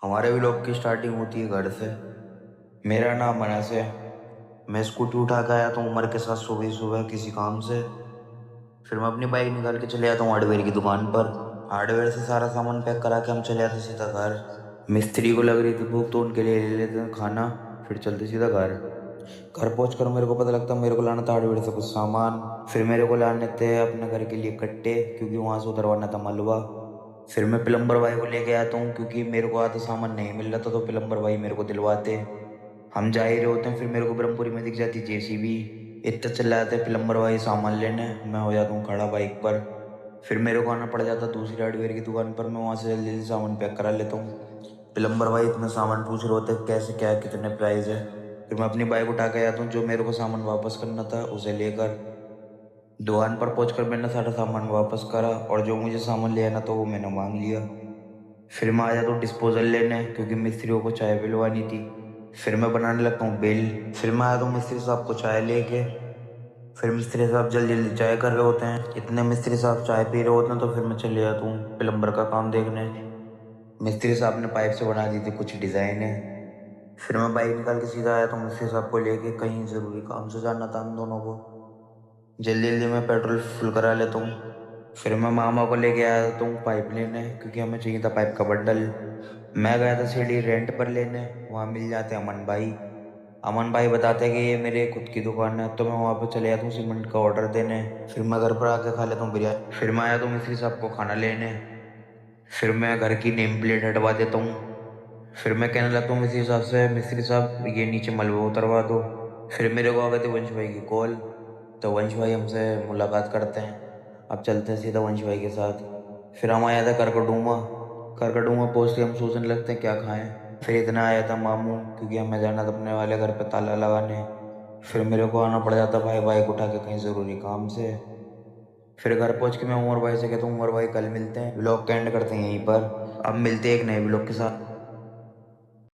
हमारे व्लॉग की स्टार्टिंग होती है घर से। मेरा नाम अनस है। मैं स्कूटी उठा के आया था उमर के साथ सुबह सुबह किसी काम से। फिर मैं अपनी बाइक निकाल के चले आता हूँ हार्डवेयर की दुकान पर। हार्डवेयर से सारा सामान पैक करा के हम चले आते सीधा घर। मिस्त्री को लग रही थी भूख तो उनके लिए ले लेते हैं खाना। फिर चलते सीधा घर। घर पहुँच कर मेरे को पता लगता मेरे को लाना था हार्डवेयर से कुछ सामान। फिर मेरे को लाने थे अपने घर के लिए कट्टे, क्योंकि वहां से उतरवाना था मलबा। फिर मैं प्लम्बर भाई को लेके आता हूँ, क्योंकि मेरे को आधा सामान नहीं मिल रहा था तो प्लम्बर भाई मेरे को दिलवाते। हम जा ही रहे होते हैं, फिर मेरे को ब्रह्मपुरी में दिख जाती जेसीबी। इतना चिल्लाते प्लम्बर भाई सामान लेने, मैं हो जाता हूँ खड़ा बाइक पर। फिर मेरे को आना पड़ जाता दूसरी हार्डवेयर की दुकान पर। मैं वहां से जल्दी जल्दी सामान पैक करा लेता हूँ। प्लम्बर भाई इतना सामान पूछ रहे होते कैसे क्या है, कितने प्राइस है। फिर मैं अपनी बाइक उठा के आता हूँ, जो मेरे को सामान वापस करना था उसे लेकर। दुकान पर पहुंचकर मैंने सारा सामान वापस करा, और जो मुझे सामान ले आना था वो मैंने मांग लिया। फिर मैं आ जाता हूँ डिस्पोजल लेने, क्योंकि मिस्त्रियों को चाय पिलवानी थी। फिर मैं बनाने लगता हूँ बिल। फिर मैं आता हूँ मिस्त्री साहब को चाय लेके। फिर मिस्त्री साहब जल्दी जल्दी चाय कर रहे होते हैं, इतने मिस्त्री साहब चाय पी रहे होते हैं तो फिर मैं चले जाता हूँ प्लम्बर का काम देखने। मिस्त्री साहब ने पाइप से बना दी थी कुछ डिजाइन है। फिर मैं बाइक निकाल के सीधा आया तो मिस्त्री साहब को लेके, कहीं जरूरी काम से जाना था हम दोनों को। जल्दी जल्दी मैं पेट्रोल फुल करा लेता हूँ। फिर मैं मामा को लेके आया था हूँ पाइप लेने, क्योंकि हमें चाहिए था पाइप का बंडल। मैं गया था सीढ़ी रेंट पर लेने, वहाँ मिल जाते अमन भाई। अमन भाई बताते हैं कि ये मेरे खुद की दुकान है, तो मैं वहाँ पे चले जाता हूँ सीमेंट का ऑर्डर देने। फिर मैं घर पर आके खा लेता हूँ बिरयानी। फिर मैं आया तो मिस्त्री साहब को खाना लेने। फिर मैं घर की नेम प्लेट हटवा देता हूँ। फिर मैं कहने लगता हूँ मिस्त्री साहब से, मिस्त्री साहब ये नीचे मलबा उतरवा दो। फिर मेरे को आ गई थी वंश भाई की कॉल। तो वंश भाई हमसे मुलाकात करते हैं। अब चलते हैं सीधा वंश भाई के साथ। फिर हम आया था करकड़ूमा। करकड़ूमा पहुँच के हम सोचने लगते हैं क्या खाएं। फिर इतना आया था मामू, क्योंकि हमें जाना था अपने वाले घर पे ताला लगाने। फिर मेरे को आना पड़ जाता भाई बाइक उठा के कहीं ज़रूरी काम से। फिर घर पहुंच के मैं उमर भाई से कहता हूँ उमर भाई कल मिलते हैं, व्लॉग का एंड करते हैं यहीं पर। अब मिलते हैं एक नए व्लॉग के साथ।